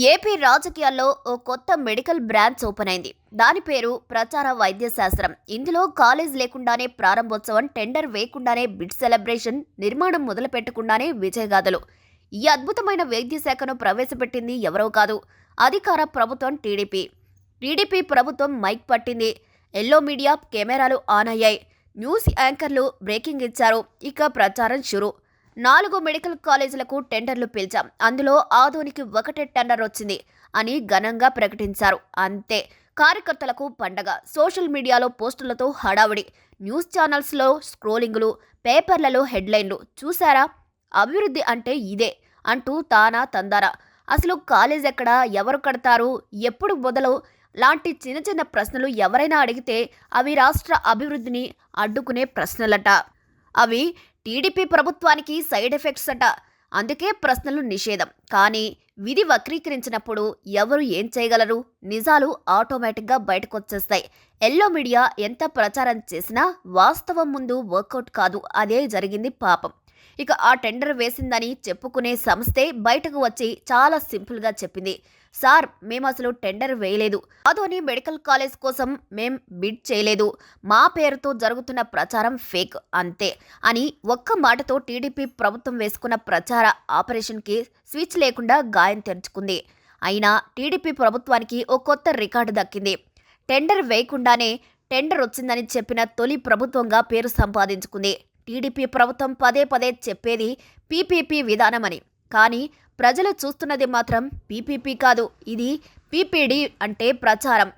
AP రాజకీయాల్లో ఓ కొత్త medical branch open అయింది. దాని పేరు ప్రచార వైద్య శాస్త్రం. ఇందులో కాలేజ్ లేకుండానే ప్రారంభోత్సవం, టెండర్ వేయకుండానే బిడ్ సెలబ్రేషన్, నిర్మాణం మొదలు పెట్టకుండానే విజయగాథలు. ఈ అద్భుతమైన వైద్య శాఖను ప్రవేశపెట్టింది ఎవరో కాదు, అధికార ప్రభుత్వం టీడీపీ. టీడీపీ ప్రభుత్వం మైక్ పట్టింది. ఎల్లో మీడియా కెమెరాలు ఆన్ అయ్యాయి. న్యూస్ యాంకర్లు బ్రేకింగ్ ఇచ్చారు. ఇక ప్రచారం షురు. 4 మెడికల్ కాలేజీలకు టెండర్లు పిలిచాం, అందులో ఆదోనికి ఒకటే టెండర్ వచ్చింది అని ఘనంగా ప్రకటించారు. అంతే, కార్యకర్తలకు పండగ. సోషల్ మీడియాలో పోస్టులతో హడావుడి, న్యూస్ ఛానల్స్లో స్క్రోలింగులు, పేపర్లలో హెడ్లైన్లు. చూసారా, అభివృద్ధి అంటే ఇదే అంటూ తానా తందారా. అసలు కాలేజ్ ఎక్కడ, ఎవరు కడతారు, ఎప్పుడు మొదలు లాంటి చిన్న చిన్న ప్రశ్నలు ఎవరైనా అడిగితే అవి రాష్ట్ర అభివృద్ధిని అడ్డుకునే ప్రశ్నలట. అవి టీడీపీ ప్రభుత్వానికి సైడ్ ఎఫెక్ట్స్ అట. అందుకే ప్రశ్నలు నిషేధం. కానీ విధి వక్రీకరించినప్పుడు ఎవరు ఏం చేయగలరు? నిజాలు ఆటోమేటిక్గా బయటకొచ్చేస్తాయి. ఎల్లో మీడియా ఎంత ప్రచారం చేసినా వాస్తవం ముందు వర్కౌట్ కాదు. అదే జరిగింది పాపం. ఇక ఆ టెండర్ వేసిందని చెప్పుకునే సంస్థే బయటకు వచ్చి చాలా సింపుల్గా చెప్పింది, సార్, మేము అసలు టెండర్ వేయలేదు, అదోని మెడికల్ కాలేజ్ కోసం మేం బిడ్ చేయలేదు, మా పేరుతో జరుగుతున్న ప్రచారం ఫేక్ అంతే అని ఒక్క మాటతో టీడీపీ ప్రభుత్వం వేసుకున్న ప్రచార ఆపరేషన్కి స్విచ్ లేకుండా గాయం తెరుచుకుంది. అయినా టీడీపీ ప్రభుత్వానికి ఓ కొత్త రికార్డు దక్కింది. టెండర్ వేయకుండానే టెండర్ వచ్చిందని చెప్పిన తొలి ప్రభుత్వంగా పేరు సంపాదించుకుంది. టీడీపీ ప్రభుత్వం పదే పదే చెప్పేది పీపీపీ విధానమని. కానీ ప్రజలు చూస్తున్నది మాత్రం పీపీపీ కాదు, ఇది పీపీడీ అంటే ప్రచారం,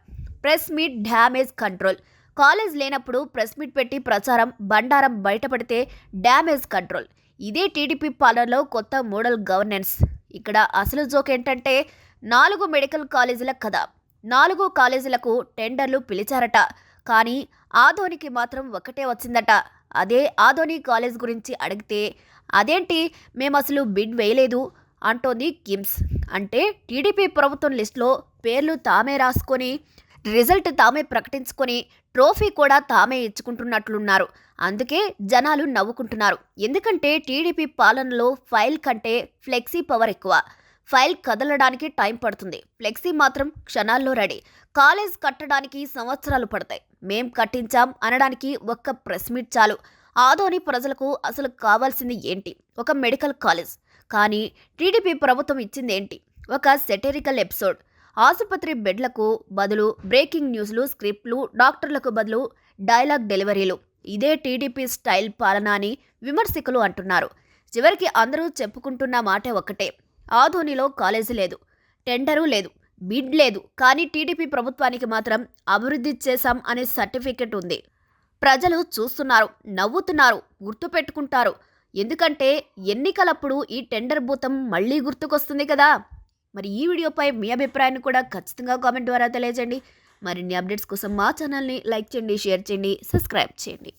press meet damage control. College లేనప్పుడు ప్రెస్ మీట్ పెట్టి ప్రచారం, బండారం బయటపడితే డ్యామేజ్ కంట్రోల్. ఇదే టీడీపీ పాలనలో కొత్త మోడల్ గవర్నెన్స్. ఇక్కడ అసలు జోక్ ఏంటంటే 4 మెడికల్ కాలేజీల కథ. 4 కాలేజీలకు టెండర్లు పిలిచారట. కానీ ఆదోనికి మాత్రం ఒకటే వచ్చిందట. అదే ఆదోని కాలేజ్ గురించి అడిగితే అదేంటి, మేము అసలు బిడ్ వేయలేదు అంటోంది కిమ్స్. అంటే టీడీపీ ప్రభుత్వం లిస్టులో పేర్లు తామే రాసుకొని, రిజల్ట్ తామే ప్రకటించుకొని, ట్రోఫీ కూడా తామే ఇచ్చుకుంటున్నట్లున్నారు. అందుకే జనాలు నవ్వుకుంటున్నారు. ఎందుకంటే టీడీపీ పాలనలో ఫైల్ కంటే ఫ్లెక్సీ పవర్ ఎక్కువ. ఫైల్ కదలడానికి టైం పడుతుంది, ఫ్లెక్సీ మాత్రం క్షణాల్లో రెడీ. కాలేజ్ కట్టడానికి సంవత్సరాలు పడతాయి. మేం కట్టించాం అనడానికి ఒక్క ప్రెస్ మీట్ చాలు. ఆదోని ప్రజలకు అసలు కావాల్సింది ఏంటి? ఒక మెడికల్ కాలేజ్. కానీ టీడీపీ ప్రభుత్వం ఇచ్చింది ఏంటి? ఒక సెటరికల్ ఎపిసోడ్. ఆసుపత్రి బెడ్లకు బదులు బ్రేకింగ్ న్యూస్లు, స్క్రిప్ట్లు, డాక్టర్లకు బదులు డైలాగ్ డెలివరీలు. ఇదే టీడీపీ స్టైల్ పాలన అని విమర్శకులు అంటున్నారు. చివరికి అందరూ చెప్పుకుంటున్న మాట ఒకటే, ఆదోనిలో కాలేజీ లేదు, టెండరు లేదు, బిడ్ లేదు. కానీ టీడీపీ ప్రభుత్వానికి మాత్రం అభివృద్ధి చేశాం అనే సర్టిఫికెట్ ఉంది. ప్రజలు చూస్తున్నారు, నవ్వుతున్నారు, గుర్తుపెట్టుకుంటారు. ఎందుకంటే ఎన్నికలప్పుడు ఈ టెండర్ భూతం మళ్ళీ గుర్తుకొస్తుంది కదా. మరి ఈ వీడియోపై మీ అభిప్రాయాన్ని కూడా ఖచ్చితంగా కామెంట్ ద్వారా తెలియజేయండి. మరిన్ని అప్డేట్స్ కోసం మా ఛానల్ని లైక్ చేయండి, షేర్ చేయండి, సబ్స్క్రైబ్ చేయండి.